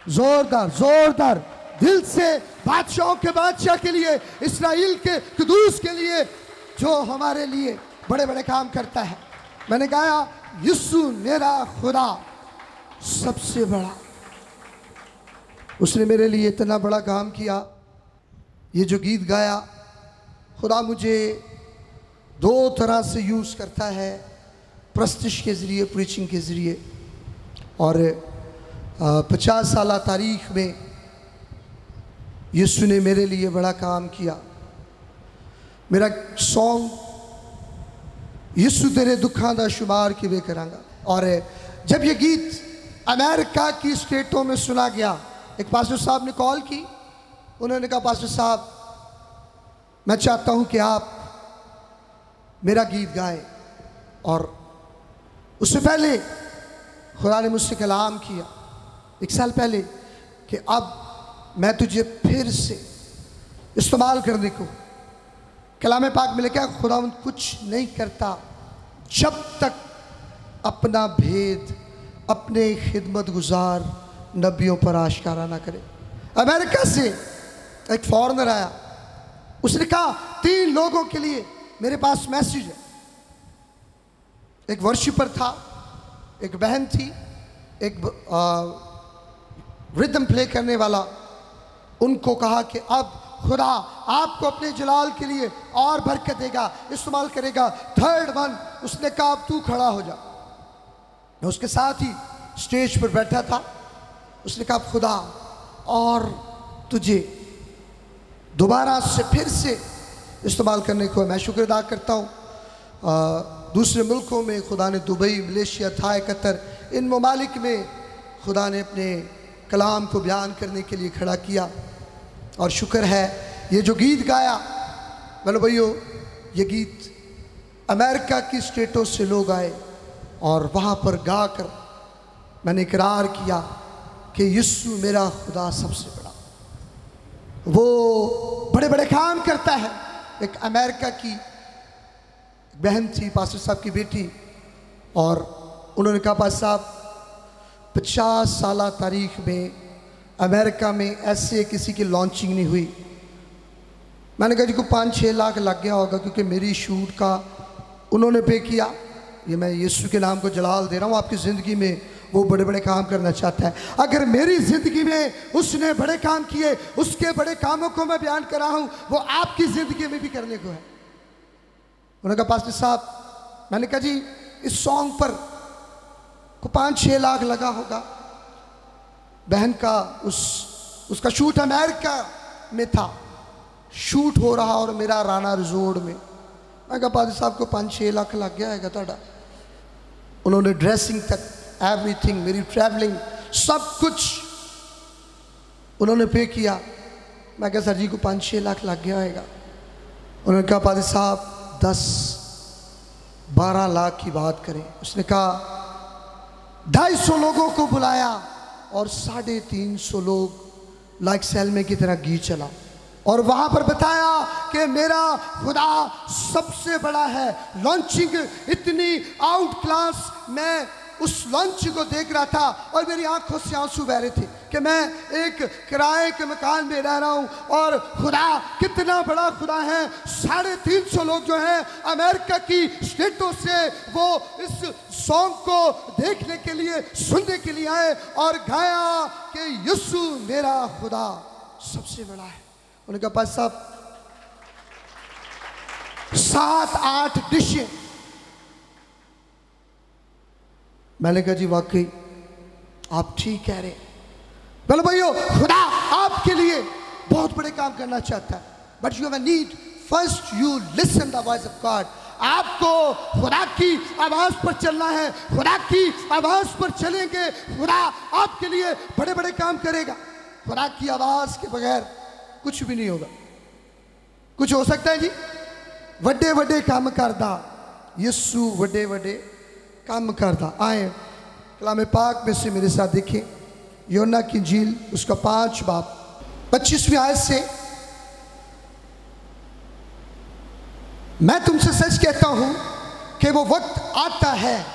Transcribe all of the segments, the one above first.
जोरदार जोरदार दिल से बादशाहों के बादशाह के लिए, इस्राएल के कुदूस के लिए, जो हमारे लिए बड़े बड़े काम करता है। मैंने गाया यीशु मेरा खुदा सबसे बड़ा, उसने मेरे लिए इतना बड़ा काम किया। ये जो गीत गाया, खुदा मुझे दो तरह से यूज़ करता है, प्रस्तिश के ज़रिए, प्रीचिंग के ज़रिए। और 50 साल तारीख में यीशु ने मेरे लिए बड़ा काम किया। मेरा सॉन्ग यीशु तेरे दुखों का शुमार किवे करांगा। और जब ये गीत अमेरिका की स्टेटों में सुना गया, एक पास्टर साहब ने कॉल की, उन्होंने कहा पास्टर साहब मैं चाहता हूँ कि आप मेरा गीत गाएं। और उससे पहले खुदा ने मुझसे कलाम किया 1 साल पहले कि अब मैं तुझे फिर से इस्तेमाल करने को। कलाम पाक में लिखा खुदा कुछ नहीं करता जब तक अपना भेद अपने खिदमत गुजार नबियों पर आश्कारा ना करे। अमेरिका से एक फॉरेनर आया, उसने कहा 3 लोगों के लिए मेरे पास मैसेज है। एक वर्शिपर था, एक बहन थी, एक रिदम प्ले करने वाला। उनको कहा कि अब खुदा आपको अपने जलाल के लिए और बरकत देगा, इस्तेमाल करेगा। 3rd वन, उसने कहा अब तू खड़ा हो जा। मैं उसके साथ ही स्टेज पर बैठा था। उसने कहा खुदा और तुझे दोबारा से फिर से इस्तेमाल करने को मैं शुक्र अदा करता हूँ। दूसरे मुल्कों में खुदा ने, दुबई, मलेशिया, थाई, कतर, इन ममालिक में खुदा ने अपने कलाम को बयान करने के लिए खड़ा किया। और शुक्र है ये जो गीत गाया, मतलब भाइयों ये गीत अमेरिका की स्टेटों से लोग आए और वहाँ पर गा कर मैंने इकरार किया कि यीशु मेरा खुदा सबसे बड़ा। वो बड़े बड़े काम करता है। एक अमेरिका की बहन थी, पास्टर साहब की बेटी, और उन्होंने कहा पास्टर साहब 50 साल तारीख में अमेरिका में ऐसे किसी की लॉन्चिंग नहीं हुई। मैंने कहा जी को 5-6 लाख लग गया होगा, क्योंकि मेरी शूट का उन्होंने पे किया। ये मैं यीशु के नाम को जलाल दे रहा हूँ। आपकी ज़िंदगी में वो बड़े बड़े काम करना चाहता है। अगर मेरी ज़िंदगी में उसने बड़े काम किए, उसके बड़े कामों को मैं बयान कर रहा हूँ, वो आपकी ज़िंदगी में भी करने को है। उन्होंने कहा पास्टर साहब, मैंने कहा जी इस सॉन्ग पर को 5-6 लाख लगा होगा। बहन का उसका शूट अमेरिका में था, शूट हो रहा और मेरा राना रिजोर्ट में। मैं कहा पास्टर साहब को 5-6 लाख लग गया है ਤੁਹਾਡਾ। उन्होंने ड्रेसिंग तक, एवरीथिंग, मेरी ट्रैवलिंग, सब कुछ उन्होंने पे किया। मैं कहा सर जी को 5-6 लाख लग गया होगा। उन्होंने कहा पास्टर साहब 10-12 लाख की बात करें। उसने कहा 250 लोगों को बुलाया और 350 लोग लाइक सैलमे की तरह गीत चला, और वहाँ पर बताया कि मेरा खुदा सबसे बड़ा है। लॉन्चिंग इतनी आउट क्लास, मैं उस लॉन्च को देख रहा था और मेरी आंखों से आंसू बह रहे थे कि मैं एक किराए के मकान में रह रहा हूँ और खुदा कितना बड़ा खुदा है। 350 लोग जो हैं अमेरिका की स्टेटों से वो इस सॉन्ग को देखने के लिए, सुनने के लिए आए और गाया कि यीशु मेरा खुदा सबसे बड़ा है। उन्होंने कहा पास्टर साहब 7-8 डिशें। मैंने कहा जी वाकई आप ठीक कह रहे हैं। बोलो भाइयों, खुदा आपके लिए बहुत बड़े काम करना चाहता है, but you have a need first you listen the voice of God. आपको खुदा की आवाज़ पर चलना है। खुदा की आवाज़ पर चलेंगे, खुदा आपके लिए बड़े बड़े काम करेगा। खुदा की आवाज़ के बगैर कुछ भी नहीं होगा। कुछ हो सकता है जी, वड्डे वड्डे काम करदा यीशु, वड्डे वड्डे काम करदा। आए कलाम पाक में से मेरे साथ देखें, योना की इंजील उसका 5 बाब 25वीं आयत से, मैं तुमसे सच कहता हूं कि वो वक्त आता है,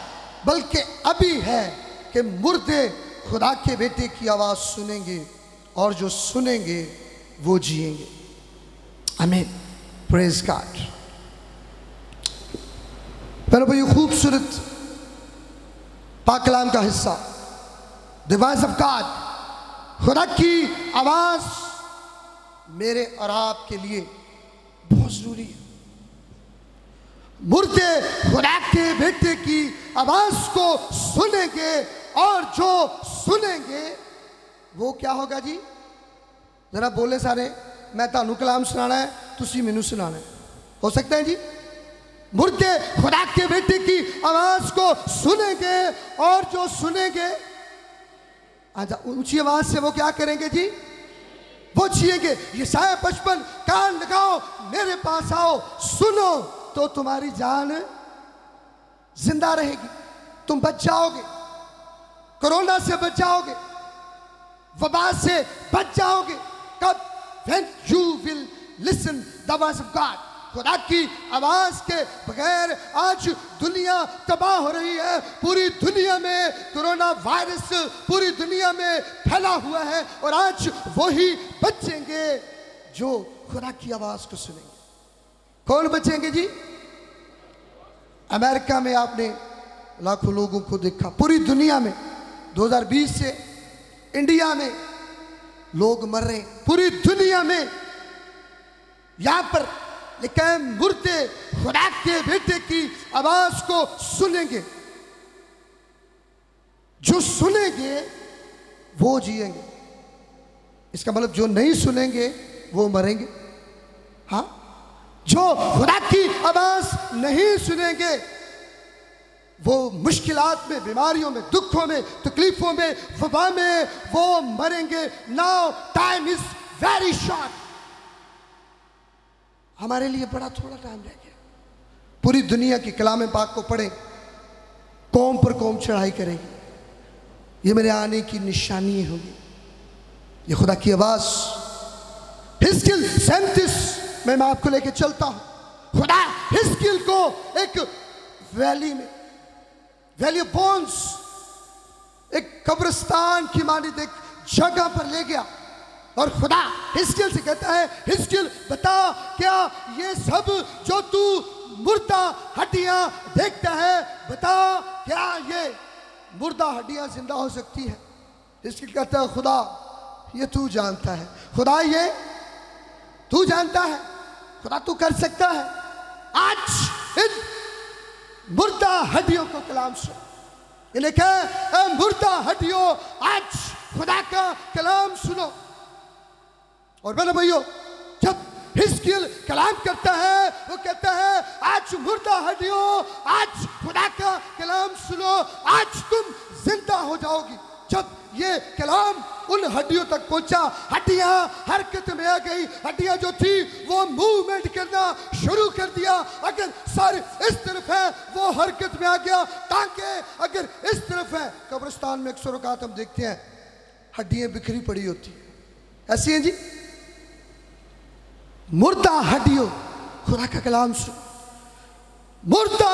बल्कि अभी है, कि मुर्दे खुदा के बेटे की आवाज़ सुनेंगे और जो सुनेंगे वो जिएंगे। आमीन, प्रेज गॉड। पर ये खूबसूरत पाक कलाम का हिस्सा, द वॉइस ऑफ गॉड, खुदा की आवाज़ मेरे और आपके लिए बहुत ज़रूरी है। मुर्दे खुदा के बेटे की आवाज़ को सुनेंगे और जो सुनेंगे वो क्या होगा जी? जरा बोले सारे, मैं तानू कलाम सुनाना है, तुसी मैनू सुनाना है। हो सकता है जी? मुर्दे खुदा के बेटे की आवाज़ को सुनेंगे और जो सुनेंगे, अच्छा ऊंची आवाज़ से वो क्या करेंगे जी? वो जिएंगे। यशायाह 55, कान लगाओ मेरे पास आओ, सुनो तो तुम्हारी जान जिंदा रहेगी, तुम बच जाओगे, कोरोना से बच जाओगे, वबा से बच जाओगे। कब? When you will listen the voice of God। खुदा की आवाज के बगैर आज दुनिया तबाह हो रही है। पूरी दुनिया में कोरोना वायरस पूरी दुनिया में फैला हुआ है और आज वही बचेंगे जो खुदा की आवाज को सुनेंगे। कौन बचेंगे जी? अमेरिका में आपने लाखों लोगों को देखा, पूरी दुनिया में 2020 से इंडिया में लोग मर रहे हैं, पूरी दुनिया में यहां पर। लेकिन मुर्दे खुदा के बेटे की आवाज को सुनेंगे, जो सुनेंगे वो जिएंगे। इसका मतलब जो नहीं सुनेंगे वो मरेंगे। हाँ, जो खुदा की आवाज नहीं सुनेंगे वो मुश्किलात में, बीमारियों में, दुखों में, तकलीफों में, वबा में वो मरेंगे। Now time is very short. हमारे लिए बड़ा थोड़ा टाइम रह गया। पूरी दुनिया की कलाम पाक को पढ़ें, कौम पर कौम चढ़ाई करेगी। ये मेरे आने की निशानी होगी। ये खुदा की आवाज। हिस्किल 37 में मैं आपको लेके चलता हूं। खुदा हिस्किल को एक वैली में, वैली ऑफ बोन्स, एक कब्रिस्तान की मानित एक जगह पर ले गया और खुदा हिस्किल से कहता है, हिस्किल बता, क्या ये सब जो तू मुर्दा हड्डियां देखता है, बता क्या ये मुर्दा हड्डियां जिंदा हो सकती है? हिस्किल कहता है, खुदा ये तू जानता है, खुदा ये तू जानता है, खुदा तू कर सकता है। आज इन मुर्दा हड्डियों को कलाम सुन। इन्हें कह, मुर्दा हड्डियों आज खुदा का कलाम सुनो। और मेरे भाइयों, जब हिस्किल कलाम करता है वो कहता है, आज मुर्दा हड्डियों आज खुदा का कलाम सुनो, आज तुम जिंदा हो जाओगी। जब ये कलाम उन हड्डियों तक पहुंचा, हड्डियां हरकत में आ गई। हड्डियां जो थी वो मूवमेंट करना शुरू कर दिया। अगर सर इस तरफ है वो हरकत में आ गया, टांगे अगर इस तरफ है। कब्रिस्तान में अक्सर औकात हम देखते हैं हड्डियां बिखरी पड़ी होती है, ऐसी हैं जी। मुर्दा हड्डियों खुदा का कलाम सुन। मुर्दा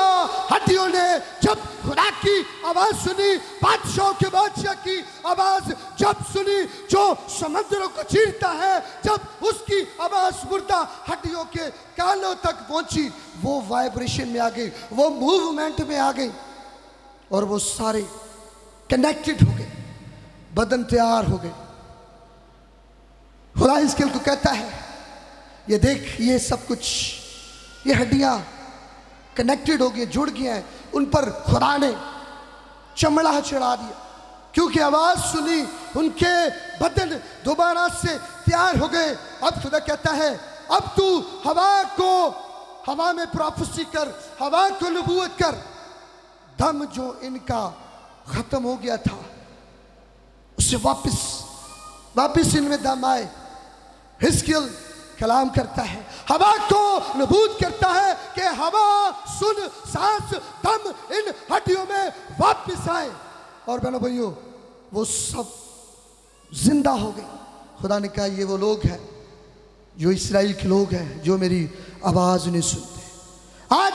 हड्डियों ने जब खुदा की आवाज सुनी, बादशाह के बादशाह की आवाज जब सुनी जो समुद्रों को चीरता है, जब उसकी आवाज मुर्दा हड्डियों के कानों तक पहुंची, वो वाइब्रेशन में आ गई, वो मूवमेंट में आ गई और वो सारे कनेक्टेड हो गए, बदन तैयार हो गए। खुदा हिस्किल को कहता है, ये देख, ये सब कुछ, ये हड्डियां कनेक्टेड हो गई, जुड़ गई हैं, उन पर खुदा ने चमड़ा चढ़ा दिया। क्योंकि आवाज सुनी, उनके बदन दोबारा से तैयार हो गए। अब खुदा कहता है, अब तू हवा में प्रोफेसी कर, हवा को नबूवत कर। दम जो इनका खत्म हो गया था उससे वापस इनमें दम आए। हिस्किल कलाम करता है, हवा को नबूत करता है कि हवा, सुन, सांस, दम इन हड्डियों में वापस आए। और बहनों भाइयों, वो सब जिंदा हो गई। खुदा ने कहा, ये वो लोग हैं जो इस्राएल के लोग हैं, जो मेरी आवाज नहीं सुनते। आज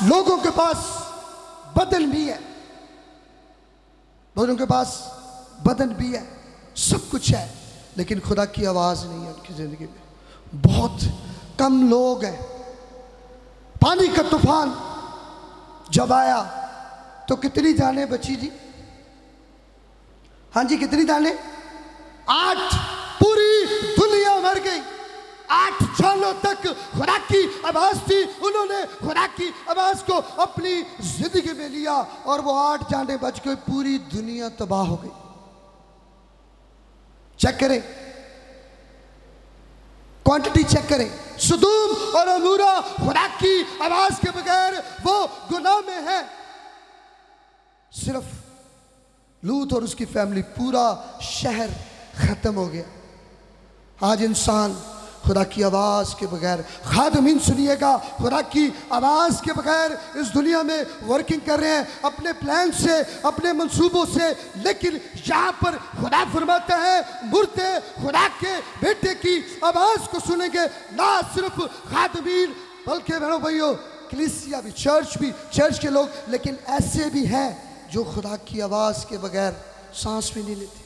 लोगों के पास बदन भी है, लोगों के पास बदन भी है, सब कुछ है, लेकिन खुदा की आवाज़ नहीं है उनकी ज़िंदगी में। बहुत कम लोग हैं। पानी का तूफान जब आया तो कितनी जानें बची जी? हाँ जी, कितनी जानें? 8। पूरी दुनिया मर गई। 8 सालों तक खुदा की आवाज थी, उन्होंने खुदा की आवाज को अपनी जिंदगी में लिया और वो 8 जानें बच गई, पूरी दुनिया तबाह हो गई। चेक करें, क्वांटिटी चेक करें। सदूम और अमूरा खुदा की आवाज के बगैर वो गुनाह में है। सिर्फ लूत और उसकी फैमिली, पूरा शहर खत्म हो गया। आज इंसान खुदा की आवाज़ के बगैर, खादमीन सुनिएगा, खुदा की आवाज़ के बगैर इस दुनिया में वर्किंग कर रहे हैं अपने प्लान से, अपने मंसूबों से। लेकिन यहाँ पर खुदा फरमाता है, मुर्दे खुदा के बेटे की आवाज़ को सुनेंगे। ना सिर्फ खादमीन, बल्कि बहनों भाइयों, कलीसिया भी, चर्च के लोग, लेकिन ऐसे भी हैं जो खुदा की आवाज़ के बगैर सांस भी नहीं लेते।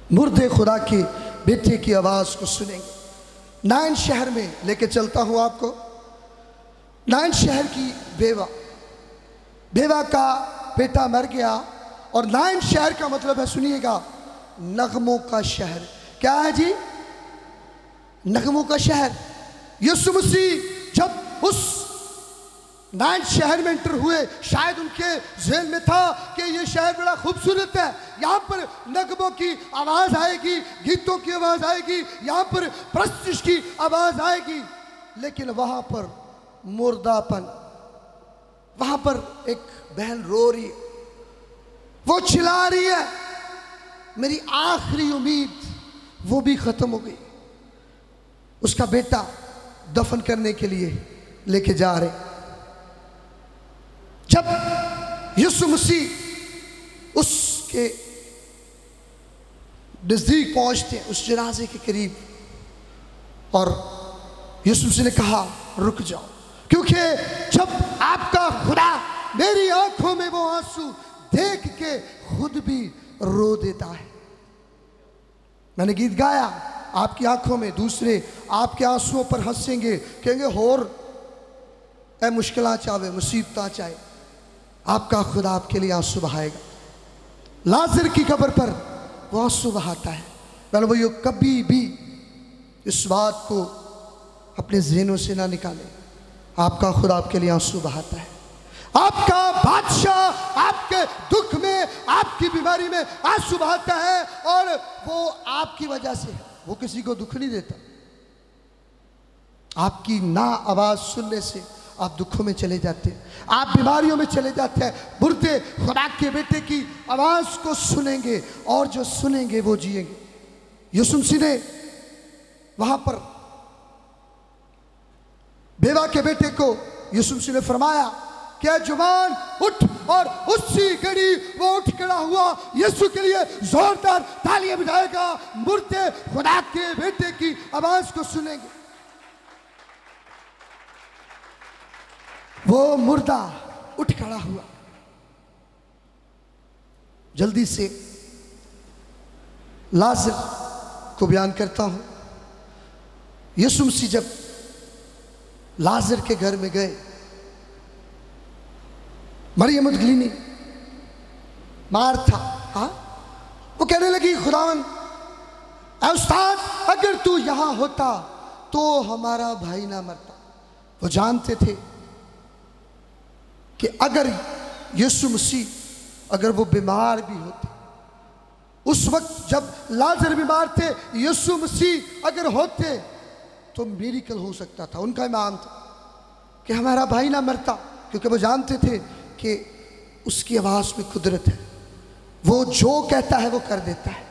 मुर्दे खुदा के बेटे की आवाज़ को सुनेंगे। नाइन शहर में लेके चलता हूँ आपको। नाइन शहर की बेवा का बेटा मर गया, और नाइन शहर का मतलब है, सुनिएगा, नगमों का शहर। क्या है जी? नगमों का शहर। यीशु मसीह जब उस नाइन शहर में एंटर हुए, शायद उनके ज़हन में था कि ये शहर बड़ा खूबसूरत है, यहाँ पर नगमों की आवाज़ आएगी, गीतों की आवाज़ आएगी, यहाँ पर प्रस्तिश की आवाज़ आएगी। लेकिन वहाँ पर मुर्दापन, वहाँ पर एक बहन रो रही है, वो चिल्ला रही है, मेरी आखिरी उम्मीद वो भी ख़त्म हो गई। उसका बेटा दफन करने के लिए लेके जा रहे। जब यीशु मसीह उसके नज़दीक पहुंचते हैं, उस जनाजे के करीब, और यीशु मसीह ने कहा, रुक जाओ, क्योंकि जब आपका खुदा मेरी आंखों में वो आंसू देख के खुद भी रो देता है। मैंने गीत गाया, आपकी आंखों में दूसरे आपके आंसुओं पर हंसेंगे, कहेंगे होर ए मुश्किल चाहे, मुसीबत चाहे, आपका खुदा आपके लिए आंसू बहाएगा। लाजर की कब्र पर वो आंसू बहाता है। मैंने भैया कभी भी इस बात को अपने ज़हनों से ना निकालें, आपका खुदा आपके लिए आंसू बहाता है। आपका बादशाह आपके दुख में, आपकी बीमारी में आंसू बहाता है, और वो आपकी वजह से है, वो किसी को दुख नहीं देता। आपकी ना आवाज़ सुनने से आप दुखों में चले जाते हैं, आप बीमारियों में चले जाते हैं। मुर्दे खुदा के बेटे की आवाज़ को सुनेंगे, और जो सुनेंगे वो जिएंगे। यीशु मसीह ने वहाँ पर बेवा के बेटे को, यीशु मसीह ने फरमाया, क्या जुबान उठ, और उसी घड़ी वो उठ खड़ा हुआ। यीशु के लिए जोरदार तालियां बजाएगा। मुर्दे खुदा के बेटे की आवाज़ को सुनेंगे। वो मुर्दा उठ खड़ा हुआ। जल्दी से लाजर को बयान करता हूं। यीशु मसीह जब लाजर के घर में गए, मरियम मगदलीनी, मार्था, हाँ, वो कहने लगी, खुदावन ऐ उस्ताद, अगर तू यहां होता तो हमारा भाई ना मरता। वो जानते थे कि अगर यीशु मसीह अगर वो बीमार भी होते, उस वक्त जब लाजर बीमार थे, यीशु मसीह अगर होते तो मिरेकल हो सकता था। उनका ईमान था कि हमारा भाई ना मरता, क्योंकि वो जानते थे कि उसकी आवाज़ में कुदरत है, वो जो कहता है वो कर देता है।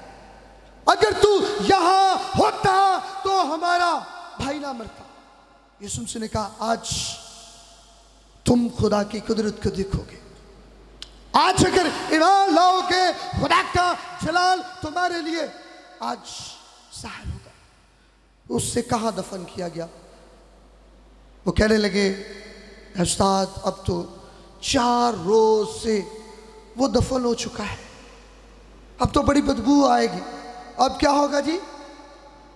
अगर तू यहाँ होता तो हमारा भाई ना मरता। यीशु मसीह ने कहा, आज तुम खुदा की कुदरत को देखोगे। आज अगर ईमान लाओगे, खुदा का जलाल तुम्हारे लिए आज ज़ाहिर होगा। उससे कहाँ दफन किया गया? वो कहने लगे, उस्ताद अब तो 4 रोज से वो दफन हो चुका है। अब तो बड़ी बदबू आएगी। अब क्या होगा जी?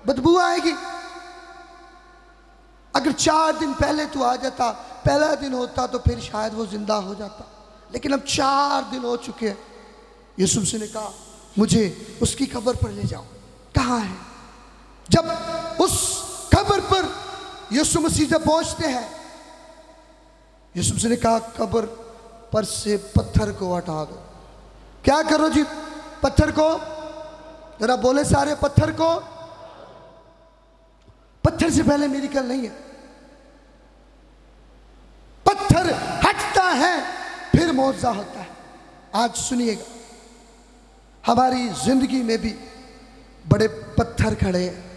बदबू आएगी। अगर 4 दिन पहले तू आ जाता, पहला दिन होता, तो फिर शायद वो जिंदा हो जाता। लेकिन अब 4 दिन हो चुके हैं। यीशु मसीह ने कहा मुझे उसकी कब्र पर ले जाओ। कहाँ है? जब उस कब्र पर यीशु मसीह जब पहुंचते हैं, यीशु मसीह ने कहा कब्र पर से पत्थर को हटा दो। क्या करो जी? पत्थर को, जरा बोले सारे, पत्थर को। पत्थर से पहले मिरेकल नहीं है। पत्थर हटता है फिर मौजज़ा होता है। आज सुनिएगा, हमारी जिंदगी में भी बड़े पत्थर खड़े हैं।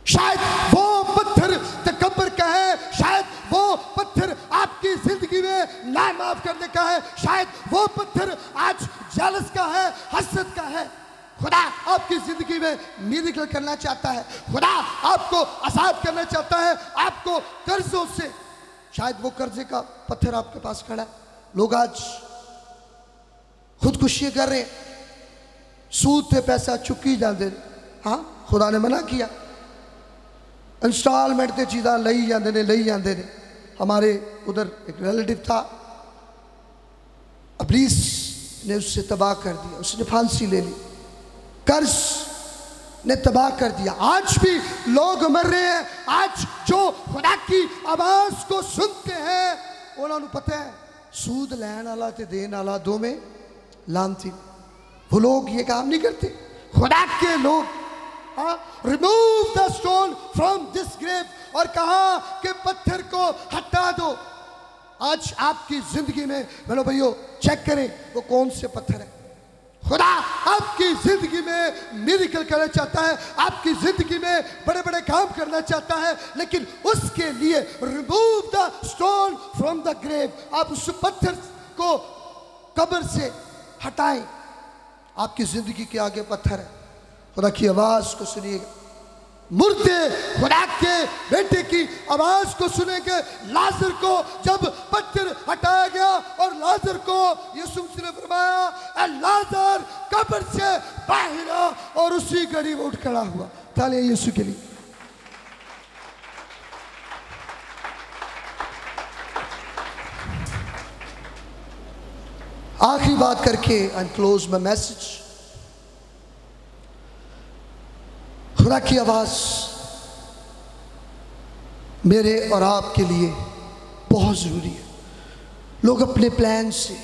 शायद वो पत्थर तकब्बुर का है, शायद वो पत्थर आपकी जिंदगी में ना माफ करने का है, शायद वो पत्थर आज जालस का है, हसद का है। खुदा आपकी जिंदगी में मिरेकल करना चाहता है। खुदा आपको आजाद करना चाहता है, आपको कर्जों से। शायद वो कर्जे का पत्थर आपके पास खड़ा है। लोग आज खुदकुशी कर रहे हैं, सूद पे पैसा चुकी जाते। हाँ, खुदा ने मना किया। इंस्टॉलमेंट से चीज़ा लई जाते ने। हमारे उधर एक रिलेटिव था, इब्लीस ने उससे तबाह कर दिया। उसने फांसी ले ली, कर्ज ने तबाह कर दिया। आज भी लोग मर रहे हैं। आज जो खुदा की आवाज को सुनते हैं, उन्होंने पता है सूद लैन वाला ते देन वाला दो में लानती। वो लोग ये काम नहीं करते। खुदा के लोग remove the stone from this grave, और कहा कि पत्थर को हटा दो। आज आपकी जिंदगी में मेरे भाइयों चेक करें वो कौन से पत्थर है। खुदा आपकी जिंदगी में मिरेकल करना चाहता है, आपकी जिंदगी में बड़े बड़े काम करना चाहता है, लेकिन उसके लिए remove the stone from the grave. आप उस पत्थर को कब्र से हटाएं। आपकी जिंदगी के आगे पत्थर है। खुदा की आवाज को सुनिएगा। मुर्दे खुदा के बेटे की आवाज को सुनेंगे। लाजर को जब पत्थर हटाया गया और लाजर को यीशु मसीह ने फरमाया ए लाजर कब्र से बाहर आ, और उसी घड़ी वो उठ खड़ा हुआ। तालियां यीशु के लिए। आखिरी बात करके आई क्लोज माय मैसेज। खुदा की आवाज मेरे और आपके लिए बहुत ज़रूरी है। लोग अपने प्लान से,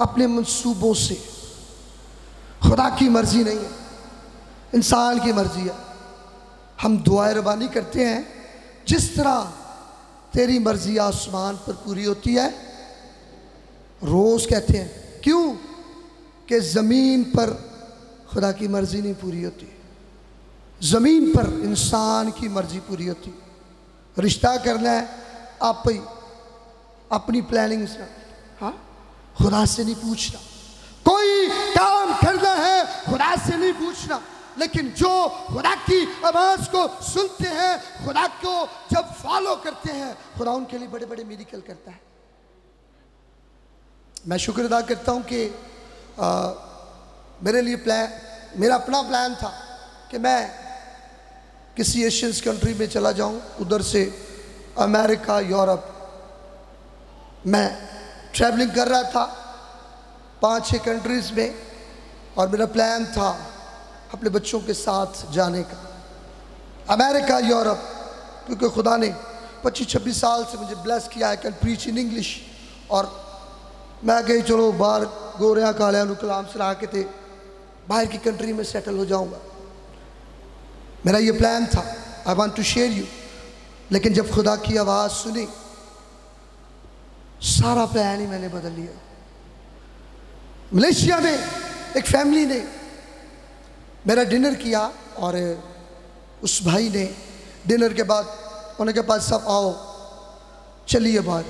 अपने मंसूबों से, खुदा की मर्जी नहीं है, इंसान की मर्जी है। हम दुआएं रबानी करते हैं, जिस तरह तेरी मर्जी आसमान पर पूरी होती है, रोज कहते हैं। क्यों? कि ज़मीन पर खुदा की मर्जी नहीं पूरी होती, ज़मीन पर इंसान की मर्जी पूरी होती। रिश्ता करना है आप ही अपनी प्लानिंग से, हाँ, खुदा से नहीं पूछना। कोई काम करना है खुदा से नहीं पूछना। लेकिन जो खुदा की आवाज़ को सुनते हैं, खुदा को जब फॉलो करते हैं, खुदा उनके लिए बड़े बड़े मिरेकल करता है। मैं शुक्र अदा करता हूँ कि मेरे लिए मेरा अपना प्लान था कि मैं किसी एशियंस कंट्री में चला जाऊँ, उधर से अमेरिका, यूरोप। मैं ट्रैवलिंग कर रहा था 5-6 कंट्रीज़ में, और मेरा प्लान था अपने बच्चों के साथ जाने का अमेरिका, यूरोप। क्योंकि खुदा ने 25-26 साल से मुझे ब्लेस किया है, कैन प्रीच इन इंग्लिश। और मैं गई चलो बाहर गोरिया कालिया कलाम सुना के थे बाहर की कंट्री में सेटल हो जाऊंगा। मेरा ये प्लान था। I want to share you. लेकिन जब खुदा की आवाज़ सुनी, सारा प्लान ही मैंने बदल लिया। मलेशिया में एक फैमिली ने मेरा डिनर किया, और उस भाई ने डिनर के बाद उन्होंने कहा सब आओ चलिए बाहर।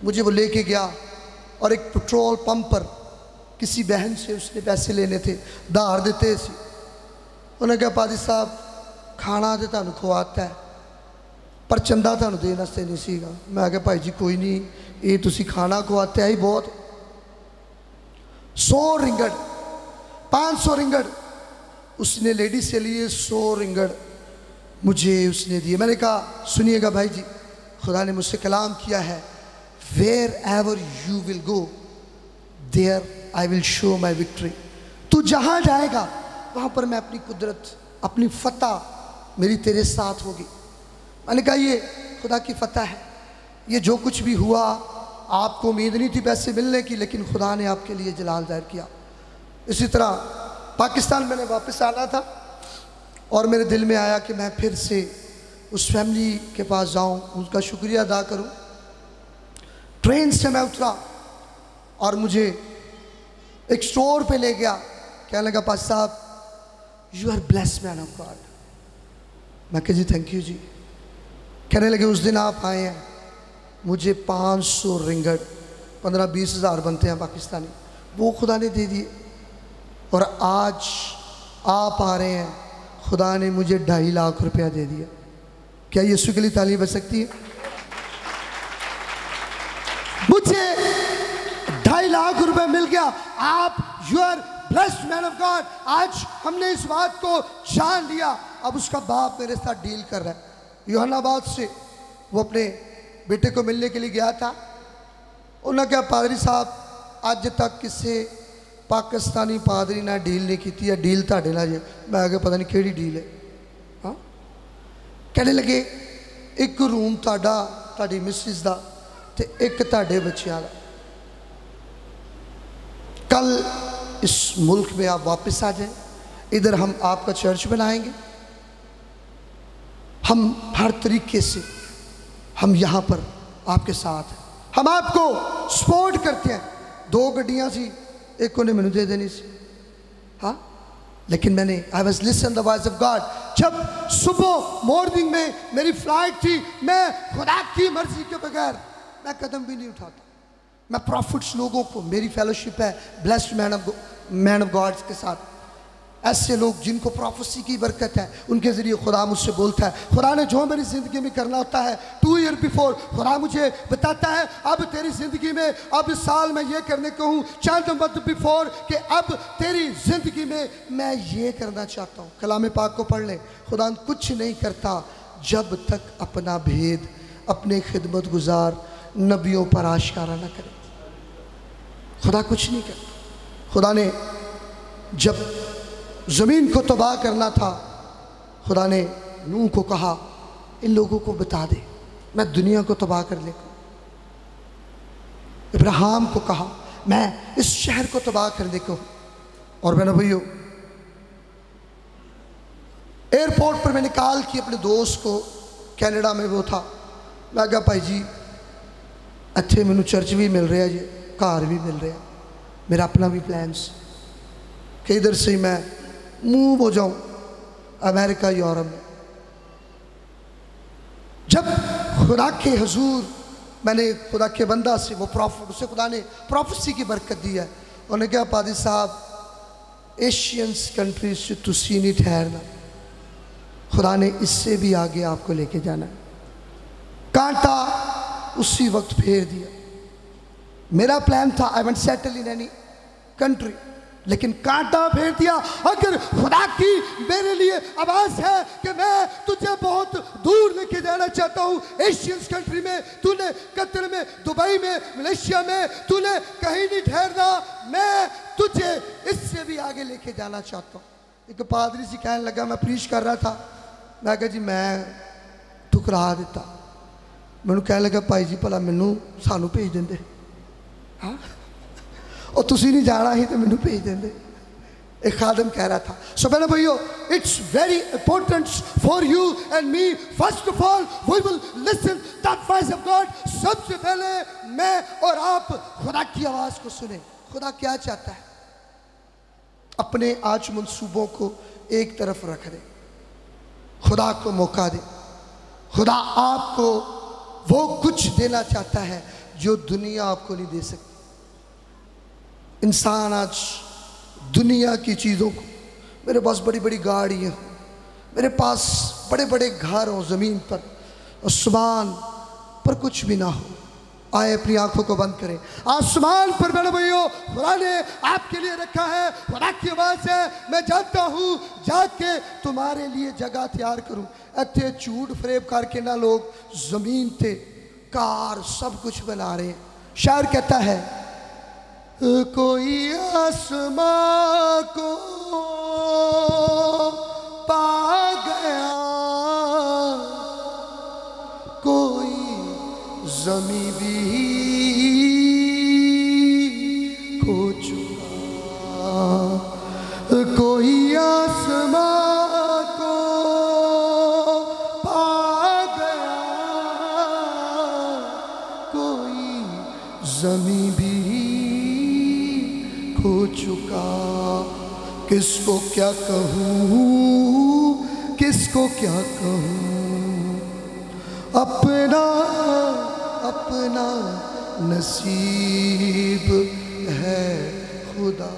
मुझे वो लेके गया, और एक पेट्रोल पंप पर किसी बहन से उसने पैसे लेने थे, धार देते थे। उन्होंने कहा पादी साहब खाना तो तुहानू खवाता है, पर चंदा तुहानू देने वास्ते नहीं सीगा। मैं कहा भाई जी कोई नहीं, ये तुसी खाना खवाते ही बहुत। 100 रिंगड़, 500 रिंगड़ उसने लेडी से लिए, 100 रिंगड़ मुझे उसने दिए। मैंने कहा सुनिएगा भाई जी, खुदा ने मुझसे कलाम किया है, wherever you will go there I will show my victory. तू जहाँ जाएगा वहाँ पर मैं अपनी कुदरत, अपनी फतह मेरी तेरे साथ होगी। मैंने कहा ये खुदा की फतह है, ये जो कुछ भी हुआ आपको उम्मीद नहीं थी पैसे मिलने की, लेकिन खुदा ने आपके लिए जलाल जाहिर किया। इसी तरह पाकिस्तान मैंने वापस आना था और मेरे दिल में आया कि मैं फिर से उस फैमिली के पास जाऊं, उनका शुक्रिया अदा करूं। ट्रेन से मैं उतरा और मुझे एक स्टोर पे ले गया, कहने लगा पास साहब you are blessed man of God. मैं कहा जी थैंक यू जी। कहने लगे उस दिन आप आए हैं, मुझे 500 रिंगड़ 15-20 हज़ार बनते हैं पाकिस्तानी, वो खुदा ने दे दिए। और आज आप आ रहे हैं, खुदा ने मुझे 2.5 लाख रुपया दे दिया। क्या यीशु के लिए ताली बज सकती है? मुझे 2.5 लाख रुपया मिल गया। आप you are blessed man of God. आज हमने इस बात को जान लिया। अब उसका बाप मेरे साथ डील कर रहा है। यूहन्नाबाद से वो अपने बेटे को मिलने के लिए गया था। उन्होंने कहा पादरी साहब अज तक किसी पाकिस्तानी पादरी ना डील नहीं की है, डील ताड़े नाल जे। मैं आगे पता नहीं केड़ी डील है। हाँ कहने लगे एक रूम ताड़ा ताड़ी मिसिस दा ते एक ताड़े बच्चियां दा। कल इस मुल्क में आप वापस आ जाएं, इधर हम आपका चर्च बनाएंगे। हम हर तरीके से हम यहाँ पर आपके साथ हैं, हम आपको सपोर्ट करते हैं। 2 गड्डियाँ सी, एक उन्हें मैंने दे देनी सी। हाँ लेकिन मैंने I was listen the voice of God. जब सुबह मॉर्निंग में मेरी फ्लाइट थी, मैं खुदा की मर्जी के बगैर मैं कदम भी नहीं उठाता। मैं प्रॉफिट्स लोगों को, मेरी फेलोशिप है ब्लेस्ड मैन ऑफ गॉड के साथ, ऐसे लोग जिनको प्रोफेसी की बरकत है, उनके ज़रिए खुदा मुझसे बोलता है। खुदा ने जो मेरी ज़िंदगी में करना होता है 2 ईयर बिफोर खुदा मुझे बताता है अब तेरी ज़िंदगी में, अब इस साल मैं ये करने को हूँ, चंद मंथ बिफोर कि अब तेरी ज़िंदगी में मैं ये करना चाहता हूँ। कलाम पाक को पढ़ लें। खुदा कुछ नहीं करता जब तक अपना भेद अपने खिदमत गुजार नबियों पर आश्कारा न करे। खुदा कुछ नहीं करता। खुदा ने जब ज़मीन को तबाह करना था, खुदा ने नूह को कहा इन लोगों को बता दे मैं दुनिया को तबाह कर लेगा। इब्राहिम को कहा मैं इस शहर को तबाह कर देगा। और मैंने भैया एयरपोर्ट पर मैंने कॉल की अपने दोस्त को, कनाडा में वो था। मैं कहा भाई जी अच्छे मैनू चर्च भी मिल रहा है जी, घर भी मिल रहा है, मेरा अपना भी प्लान्स कि इधर से मैं मूव हो जाऊं अमेरिका यूरोप में। जब खुदा के हुजूर मैंने खुदा के बंदा से वो प्रॉफिट, उसे खुदा ने प्रोफेसी की बरकत दी है। उन्होंने कहा पादी साहब एशियंस कंट्रीज से तुसी नहीं ठहरना, खुदा ने इससे भी आगे आपको लेके जाना है। कांटा उसी वक्त फेर दिया। मेरा प्लान था I want settle in any country, लेकिन कांटा फेर दिया। अगर खुदा की मेरे लिए आवाज है कि मैं तुझे बहुत दूर लेके जाना चाहता हूँ, एशियंस कंट्री में, तूने कतर में, दुबई में, मलेशिया में, तूने कहीं नहीं ठहरना, मैं तुझे इससे भी आगे लेके जाना चाहता हूँ। एक पादरी सी कहने लगा, मैं प्रीच कर रहा था, मैं कहा जी मैं ठुकरा देता। मैनू कहने लगा भाई जी भला मैनू सानू भेज देंगे। हाँ और तुसी नहीं जाना ही तो मैनू भेज देंगे। एक खादम कह रहा था। सो मैंने भैया it's very important for you and me, first of all we will listen that voice of God. सबसे पहले मैं और आप खुदा की आवाज़ को सुने। खुदा क्या चाहता है? अपने आज मंसूबों को एक तरफ रख दे, खुदा को मौका दे। खुदा आपको वो कुछ देना चाहता है जो दुनिया आपको नहीं दे सकती। इंसान आज दुनिया की चीज़ों को, मेरे पास बड़ी बड़ी गाड़ियाँ, मेरे पास बड़े बड़े घर हो ज़मीन पर, आसमान पर कुछ भी ना हो, आए अपनी आंखों को बंद करें। आसमान पर बड़े भाइयों खुदा ने आपके लिए रखा है। खुदा की आवाज़ है, मैं जानता हूँ जाके तुम्हारे लिए जगह तैयार करूँ। इतने झूठ फरेब करके ना लोग ज़मीन थे कार सब कुछ बना रहे हैं। शायर कहता है, कोई आसमां को पा गया, कोई ज़मीं भी खो चुका। कोई आसमां को पा गया, कोई ज़मीं भी खो चुका। किसको क्या कहूँ, किसको क्या कहूँ, अपना अपना नसीब है खुदा।